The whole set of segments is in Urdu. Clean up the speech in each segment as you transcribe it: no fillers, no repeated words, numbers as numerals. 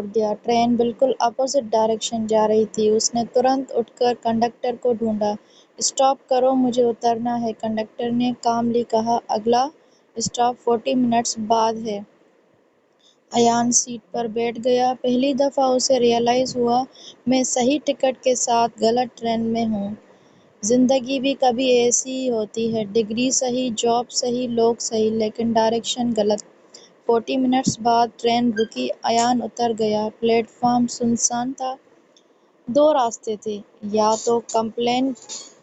دیا۔ ٹرین بالکل اپوزٹ ڈائریکشن جا رہی تھی۔ اس نے ترنت اٹھ کر کنڈکٹر کو ڈھونڈا۔ اسٹاپ کرو، مجھے اترنا ہے، کنڈکٹر نے کاملی کہا۔ اگلا اسٹاپ 40 منٹس بعد ہے۔ ایان سیٹ پر بیٹھ گیا۔ پہلی دفعہ اسے ریئلائز ہوا، میں صحیح ٹکٹ کے ساتھ غلط ٹرین میں ہوں۔ زندگی بھی کبھی ایسی ہی ہوتی ہے، ڈگری صحیح، جاب صحیح، لوگ صحیح، لیکن ڈائریکشن غلط۔ 40 منٹس بعد ٹرین رکی۔ ایان اتر گیا۔ پلیٹ فارم سنسان تھا۔ دو راستے تھے، یا تو کمپلین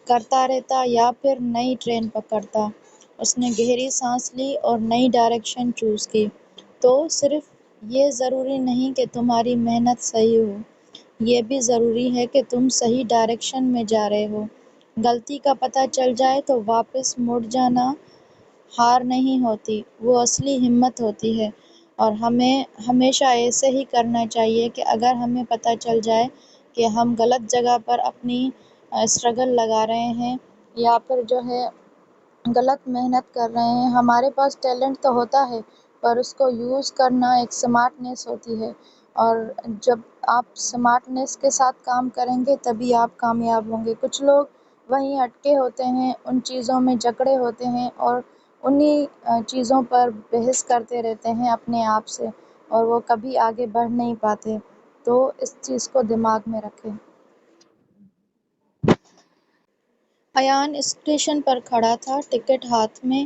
کرتا رہتا یا پھر نئی ٹرین پکڑتا۔ اس نے گہری سانس لی اور نئی ڈائریکشن چوز کی۔ تو صرف یہ ضروری نہیں کہ تمہاری محنت صحیح ہو، یہ بھی ضروری ہے کہ تم صحیح ڈائریکشن میں جا رہے ہو۔ غلطی کا پتہ چل جائے تو واپس مڑ جانا ہار نہیں ہوتی، وہ اصلی ہمت ہوتی ہے۔ اور ہمیں ہمیشہ ایسے ہی کرنا چاہیے کہ اگر ہمیں پتہ چل جائے کہ ہم غلط جگہ پر اپنی اسٹرگل لگا رہے ہیں یا پھر غلط محنت کر رہے ہیں، ہمارے پاس ٹیلنٹ تو ہوتا ہے پر اس کو یوز کرنا ایک سمارٹنیس ہوتی ہے، اور جب آپ سمارٹنیس کے ساتھ کام کریں گے تبھی آپ کامیاب ہوں گے۔ کچھ لوگ وہیں اٹکے ہوتے ہیں، ان چیزوں میں جکڑے ہوتے ہیں اور انہی چیزوں پر بحث کرتے رہتے ہیں اپنے آپ سے، اور وہ کبھی آگے بڑھ نہیں پاتے۔ تو اس چیز کو دماغ میں رکھیں۔ ایان اسٹیشن پر کھڑا تھا، ٹکٹ ہاتھ میں،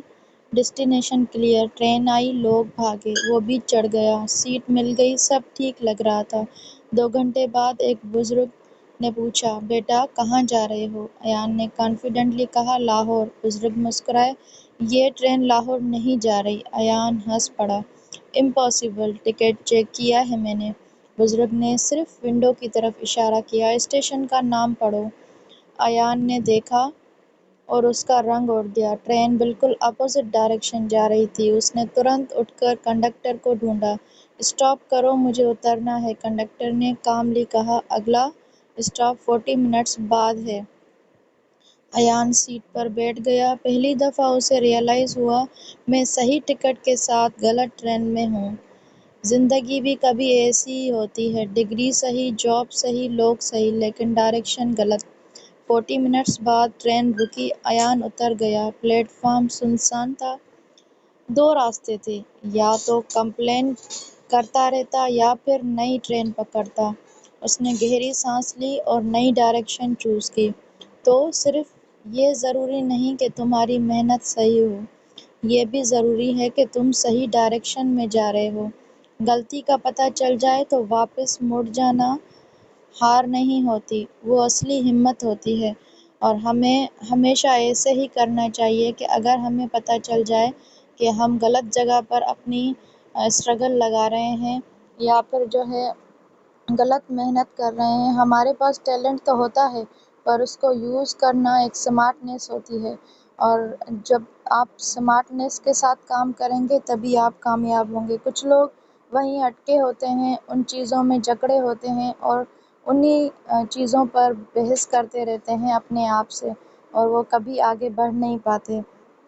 ڈیسٹینیشن کلیئر۔ ٹرین آئی، لوگ بھاگے، وہ بھی چڑھ گیا، سیٹ مل گئی، سب ٹھیک لگ رہا تھا۔ 2 گھنٹے بعد ایک بزرگ نے پوچھا، بیٹا کہاں جا رہے ہو؟ ایان نے کانفیڈنٹلی کہا، لاہور۔ بزرگ مسکرائے، یہ ٹرین لاہور نہیں جا رہی۔ ایان ہنس پڑا، امپاسبل، ٹکٹ چیک کیا ہے میں نے۔ بزرگ نے صرف ونڈو کی طرف اشارہ کیا، اسٹیشن کا نام پڑھو۔ ایان نے دیکھا اور اس کا رنگ اڑ گیا۔ ٹرین بالکل اپوزٹ ڈائریکشن جا رہی تھی۔ اس نے ترنت اٹھ کر کنڈکٹر کو ڈھونڈا۔ اسٹاپ کرو، مجھے اترنا ہے، کنڈکٹر نے کاملی کہا۔ اگلا اسٹاپ 40 منٹس بعد ہے۔ ایان سیٹ پر بیٹھ گیا۔ پہلی دفعہ اسے ریئلائز ہوا، میں صحیح ٹکٹ کے ساتھ غلط ٹرین میں ہوں۔ زندگی بھی کبھی ایسی ہی ہوتی ہے، ڈگری صحیح، جاب صحیح، لوگ صحیح، لیکن ڈائریکشن غلط۔ 40 منٹس بعد ٹرین رکی۔ ایان اتر گیا۔ پلیٹ فارم سنسان تھا۔ دو راستے تھے، یا تو کمپلین کرتا رہتا یا پھر نئی ٹرین پکڑتا۔ اس نے گہری سانس لی اور نئی ڈائریکشن چوز کی۔ تو صرف یہ ضروری نہیں کہ تمہاری محنت صحیح ہو، یہ بھی ضروری ہے کہ تم صحیح ڈائریکشن میں جا رہے ہو۔ غلطی کا پتہ چل جائے تو واپس مڑ جانا ہار نہیں ہوتی، وہ اصلی ہمت ہوتی ہے۔ اور ہمیں ہمیشہ ایسے ہی کرنا چاہیے کہ اگر ہمیں پتہ چل جائے کہ ہم غلط جگہ پر اپنی اسٹرگل لگا رہے ہیں یا پھر غلط محنت کر رہے ہیں، ہمارے پاس ٹیلنٹ تو ہوتا ہے پر اس کو یوز کرنا ایک سمارٹنیس ہوتی ہے، اور جب آپ سمارٹنیس کے ساتھ کام کریں گے تبھی آپ کامیاب ہوں گے۔ کچھ لوگ وہیں اٹکے ہوتے ہیں، ان چیزوں میں جکڑے ہوتے ہیں اور انہی چیزوں پر بحث کرتے رہتے ہیں اپنے آپ سے، اور وہ کبھی آگے بڑھ نہیں پاتے۔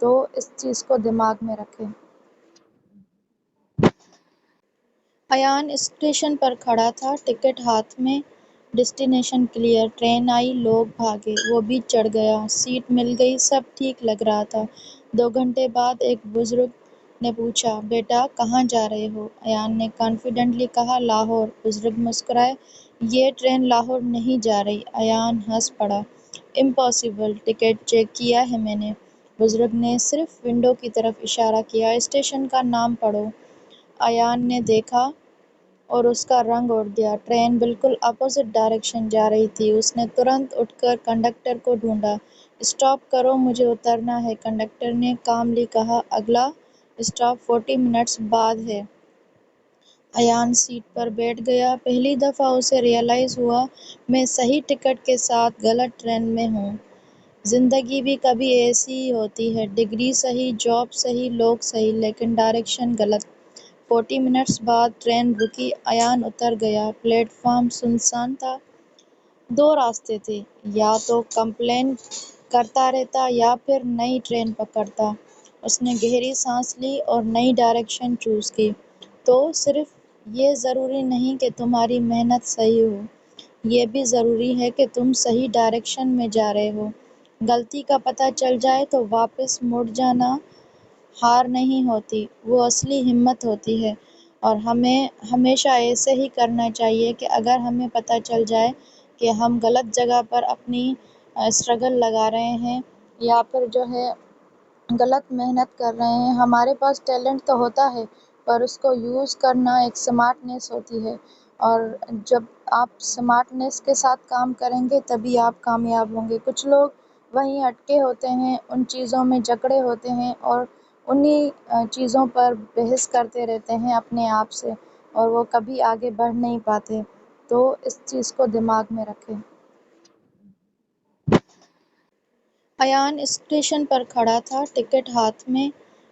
تو اس چیز کو دماغ میں رکھیں۔ ایان اسٹیشن پر کھڑا تھا، ٹکٹ ہاتھ میں، ڈیسٹینیشن کلیئر۔ ٹرین آئی، لوگ بھاگے، وہ بھی چڑھ گیا، سیٹ مل گئی، سب ٹھیک لگ رہا تھا۔ 2 گھنٹے بعد ایک بزرگ نے پوچھا، بیٹا کہاں جا رہے ہو؟ ایان نے کانفیڈنٹلی کہا، لاہور۔ بزرگ مسکرائے، یہ ٹرین لاہور نہیں جا رہی۔ ایان ہنس پڑا، امپاسبل، ٹکٹ چیک کیا ہے میں نے۔ بزرگ نے صرف ونڈو کی طرف اشارہ کیا، اسٹیشن کا نام پڑھو۔ ایان نے دیکھا اور اس کا رنگ اڑ گیا۔ ٹرین بالکل اپوزٹ ڈائریکشن جا رہی تھی۔ اس نے ترنت اٹھ کر کنڈکٹر کو ڈھونڈا۔ اسٹاپ کرو، مجھے اترنا ہے، کنڈکٹر نے کاملی کہا۔ اگلا اسٹاپ 40 منٹس بعد ہے۔ ایان سیٹ پر بیٹھ گیا۔ پہلی دفعہ اسے ریئلائز ہوا، میں صحیح ٹکٹ کے ساتھ غلط ٹرین میں ہوں۔ زندگی بھی کبھی ایسی ہی ہوتی ہے، ڈگری صحیح، جاب صحیح، لوگ صحیح، لیکن ڈائریکشن غلط۔ 40 منٹس بعد ٹرین رکی۔ ایان اتر گیا۔ پلیٹ فارم سنسان تھا۔ دو راستے تھے، یا تو کمپلین کرتا رہتا یا پھر نئی ٹرین پکڑتا۔ اس نے گہری سانس لی اور نئی ڈائریکشن چوز کی۔ تو صرف یہ ضروری نہیں کہ تمہاری محنت صحیح ہو، یہ بھی ضروری ہے کہ تم صحیح ڈائریکشن میں جا رہے ہو۔ غلطی کا پتہ چل جائے تو واپس مڑ جانا ہار نہیں ہوتی، وہ اصلی ہمت ہوتی ہے، اور ہمیں ہمیشہ ایسے ہی کرنا چاہیے کہ اگر ہمیں پتہ چل جائے کہ ہم غلط جگہ پر اپنی اسٹرگل لگا رہے ہیں یا پھر غلط محنت کر رہے ہیں۔ ہمارے پاس ٹیلنٹ تو ہوتا ہے، پر اس کو یوز کرنا ایک سمارٹنیس ہوتی ہے، اور جب آپ سمارٹنیس کے ساتھ کام کریں گے تبھی آپ کامیاب ہوں گے۔ کچھ لوگ وہیں اٹکے ہوتے ہیں، ان چیزوں میں جکڑے ہوتے ہیں اور انہی چیزوں پر بحث کرتے رہتے ہیں اپنے آپ سے، اور وہ کبھی آگے بڑھ نہیں پاتے۔ تو اس چیز کو دماغ میں رکھیں۔ ایان اسٹیشن پر کھڑا تھا، ٹکٹ ہاتھ میں،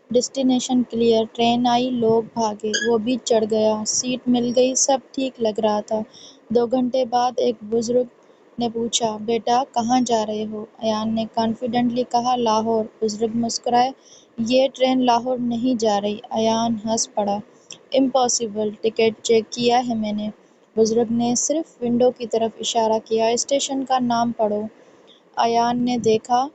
ڈیسٹینیشن کلیئر۔ ٹرین آئی، لوگ بھاگے، وہ بھی چڑھ گیا، سیٹ مل گئی، سب ٹھیک لگ رہا تھا۔ 2 گھنٹے بعد ایک بزرگ نے پوچھا، بیٹا کہاں جا رہے ہو؟ ایان نے کانفیڈنٹلی کہا، لاہور۔ بزرگ مسکرائے، یہ ٹرین لاہور نہیں جا رہی۔ ایان ہنس پڑا، امپاسبل، ٹکٹ چیک کیا ہے میں نے۔ بزرگ نے صرف ونڈو کی طرف اشارہ کیا، اسٹیشن کا نام پڑھو۔ ایان نے دیکھا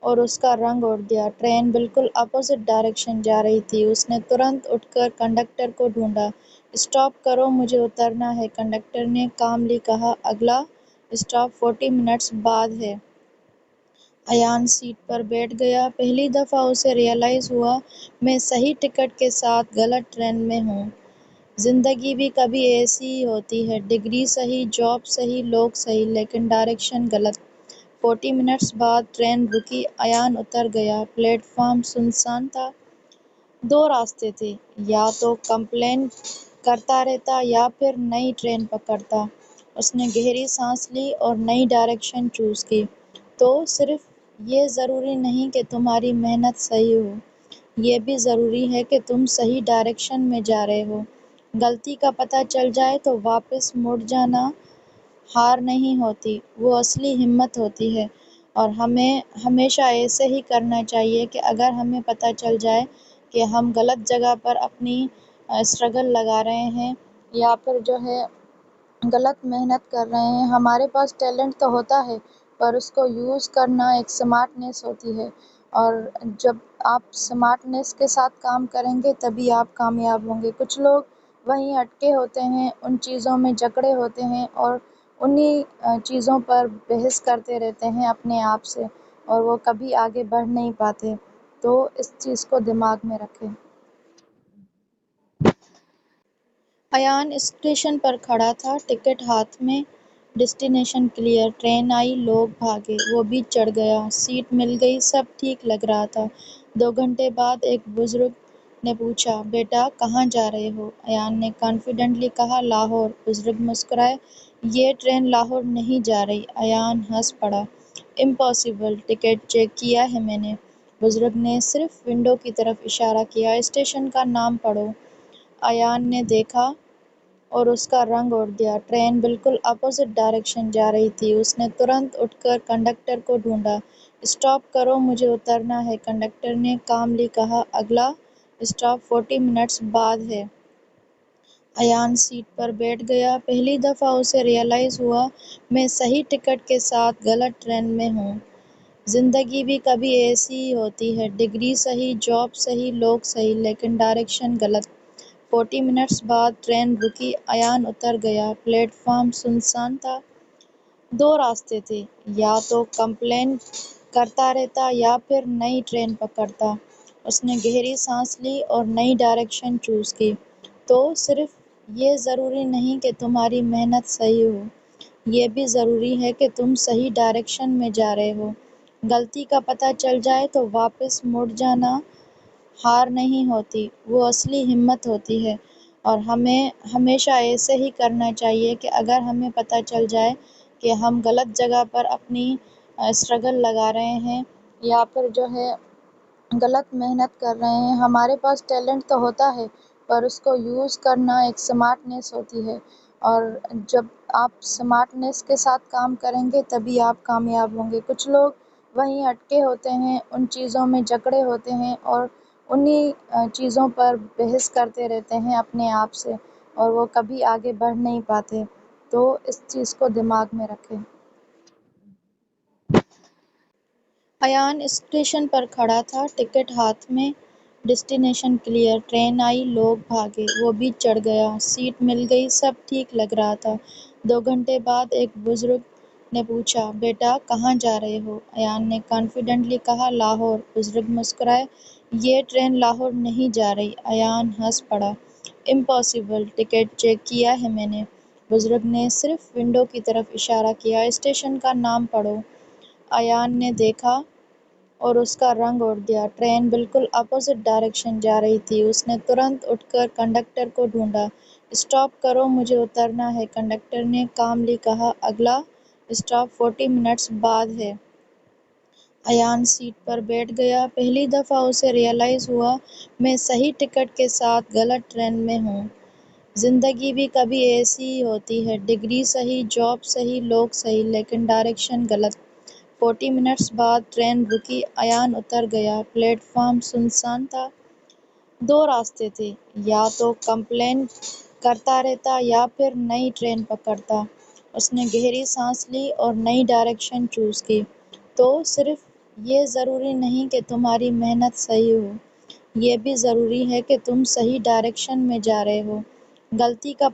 اور اس کا رنگ اڑ گیا، ٹرین بالکل اپوزٹ ڈائریکشن جا رہی تھی۔ اس نے ترنت اٹھ کر کنڈکٹر کو ڈھونڈا، اسٹاپ کرو، مجھے اترنا ہے۔ کنڈکٹر نے کاملی کہا، اگلا اسٹاپ 40 منٹس بعد ہے۔ ایان سیٹ پر بیٹھ گیا، پہلی دفعہ اسے ریئلائز ہوا، میں صحیح ٹکٹ کے ساتھ غلط ٹرین میں ہوں۔ زندگی بھی کبھی ایسی ہی ہوتی ہے، ڈگری صحیح، جاب صحیح، لوگ صحیح، لیکن ڈائریکشن غلط۔ 40 منٹس بعد ٹرین رکی، ایان اتر گیا، پلیٹ فارم سنسان تھا۔ 2 راستے تھے، یا تو کمپلین کرتا رہتا یا پھر نئی ٹرین پکڑتا۔ اس نے گہری سانس لی اور نئی ڈائریکشن چوز کی۔ تو صرف یہ ضروری نہیں کہ تمہاری محنت صحیح ہو، یہ بھی ضروری ہے کہ تم صحیح ڈائریکشن میں جا رہے ہو۔ غلطی کا پتہ چل جائے تو واپس مڑ جانا ہار نہیں ہوتی، وہ اصلی ہمت ہوتی ہے، اور ہمیں ہمیشہ ایسے ہی کرنا چاہیے کہ اگر ہمیں پتہ چل جائے کہ ہم غلط جگہ پر اپنی اسٹرگل لگا رہے ہیں یا پھر غلط محنت کر رہے ہیں۔ ہمارے پاس ٹیلنٹ تو ہوتا ہے، پر اس کو یوز کرنا ایک سمارٹنیس ہوتی ہے، اور جب آپ سمارٹنیس کے ساتھ کام کریں گے تبھی آپ کامیاب ہوں گے۔ کچھ لوگ وہیں اٹکے ہوتے ہیں، ان چیزوں میں جکڑے ہوتے ہیں اور انہی چیزوں پر بحث کرتے رہتے ہیں اپنے آپ سے، اور وہ کبھی آگے بڑھ نہیں پاتے۔ تو اس چیز کو دماغ میں رکھیں۔ ایان اسٹیشن پر کھڑا تھا، ٹکٹ ہاتھ میں، ڈیسٹینیشن کلیئر۔ ٹرین آئی، لوگ بھاگے، وہ بھی چڑھ گیا، سیٹ مل گئی، سب ٹھیک لگ رہا تھا۔ 2 گھنٹے بعد ایک بزرگ نے پوچھا، بیٹا کہاں جا رہے ہو؟ ایان نے کانفیڈنٹلی کہا، لاہور۔ بزرگ مسکرائے، یہ ٹرین لاہور نہیں جا رہی۔ ایان ہنس پڑا، امپاسبل، ٹکٹ چیک کیا ہے میں نے۔ بزرگ نے صرف ونڈو کی طرف اشارہ کیا، اسٹیشن کا نام پڑھو۔ ایان نے دیکھا اور اس کا رنگ اڑ گیا، ٹرین بالکل اپوزٹ ڈائریکشن جا رہی تھی۔ اس نے ترنت اٹھ کر کنڈکٹر کو ڈھونڈا، اسٹاپ کرو، مجھے اترنا ہے۔ کنڈکٹر نے کاملی کہا، اگلا اسٹاپ 40 منٹس بعد ہے۔ ایان سیٹ پر بیٹھ گیا، پہلی دفعہ اسے ریئلائز ہوا، میں صحیح ٹکٹ کے ساتھ غلط ٹرین میں ہوں۔ زندگی بھی کبھی ایسی ہی ہوتی ہے، ڈگری صحیح، جاب صحیح، لوگ صحیح، لیکن ڈائریکشن غلط۔ 40 منٹس بعد ٹرین رکی، ایان اتر گیا، پلیٹ فارم سنسان تھا۔ 2 راستے تھے، یا تو کمپلین کرتا رہتا یا پھر نئی ٹرین پکڑتا۔ اس نے گہری سانس لی اور نئی ڈائریکشن چوز کی۔ تو صرف یہ ضروری نہیں کہ تمہاری محنت صحیح ہو، یہ بھی ضروری ہے کہ تم صحیح ڈائریکشن میں جا رہے ہو۔ غلطی کا پتہ چل جائے تو واپس مڑ جانا ہار نہیں ہوتی، وہ اصلی ہمت ہوتی ہے، اور ہمیں ہمیشہ ایسے ہی کرنا چاہیے کہ اگر ہمیں پتہ چل جائے کہ ہم غلط جگہ پر اپنی اسٹرگل لگا رہے ہیں یا پھر غلط محنت کر رہے ہیں۔ ہمارے پاس ٹیلنٹ تو ہوتا ہے، پر اس کو یوز کرنا ایک سمارٹنیس ہوتی ہے، اور جب آپ سمارٹنیس کے ساتھ کام کریں گے تبھی آپ کامیاب ہوں گے۔ کچھ لوگ وہیں اٹکے ہوتے ہیں، ان چیزوں میں جکڑے ہوتے ہیں اور انہی چیزوں پر بحث کرتے رہتے ہیں اپنے آپ سے، اور وہ کبھی آگے بڑھ نہیں پاتے، تو اس چیز کو دماغ میں رکھیں۔ ایان اسٹیشن پر کھڑا تھا، ٹکٹ ہاتھ میں، ڈیسٹینیشن کلیئر۔ ٹرین آئی، لوگ بھاگے، وہ بھی چڑھ گیا، سیٹ مل گئی، سب ٹھیک لگ رہا تھا۔ 2 گھنٹے بعد ایک بزرگ نے پوچھا، بیٹا کہاں جا رہے ہو؟ ایان نے کانفیڈنٹلی کہا، لاہور۔ بزرگ مسکرائے، یہ ٹرین لاہور نہیں جا رہی۔ ایان ہنس پڑا، امپاسبل، ٹکٹ چیک کیا ہے میں نے۔ بزرگ نے صرف ونڈو کی طرف اشارہ کیا، اسٹیشن کا نام پڑھو۔ ایان نے دیکھا اور اس کا رنگ اڑ گیا، ٹرین بالکل اپوزٹ ڈائریکشن جا رہی تھی۔ اس نے ترنت اٹھ کر کنڈکٹر کو ڈھونڈا، اسٹاپ کرو، مجھے اترنا ہے۔ کنڈکٹر نے کاملی کہا، اگلا اسٹاپ 40 منٹس بعد ہے۔ ایان سیٹ پر بیٹھ گیا، پہلی دفعہ اسے ریئلائز ہوا، میں صحیح ٹکٹ کے ساتھ غلط ٹرین میں ہوں۔ زندگی بھی کبھی ایسی ہی ہوتی ہے، ڈگری صحیح، جاب صحیح، لوگ صحیح، لیکن ڈائریکشن غلط۔ 40 منٹس بعد ٹرین رکی، ایان اتر گیا، پلیٹ فارم سنسان تھا۔ 2 راستے تھے، یا تو کمپلین کرتا رہتا یا پھر نئی ٹرین پکڑتا۔ اس نے گہری سانس لی اور نئی ڈائریکشن چوز کی۔ تو صرف یہ ضروری نہیں کہ تمہاری محنت صحیح ہو، یہ بھی ضروری ہے کہ تم صحیح ڈائریکشن میں جا رہے ہو۔ غلطی کا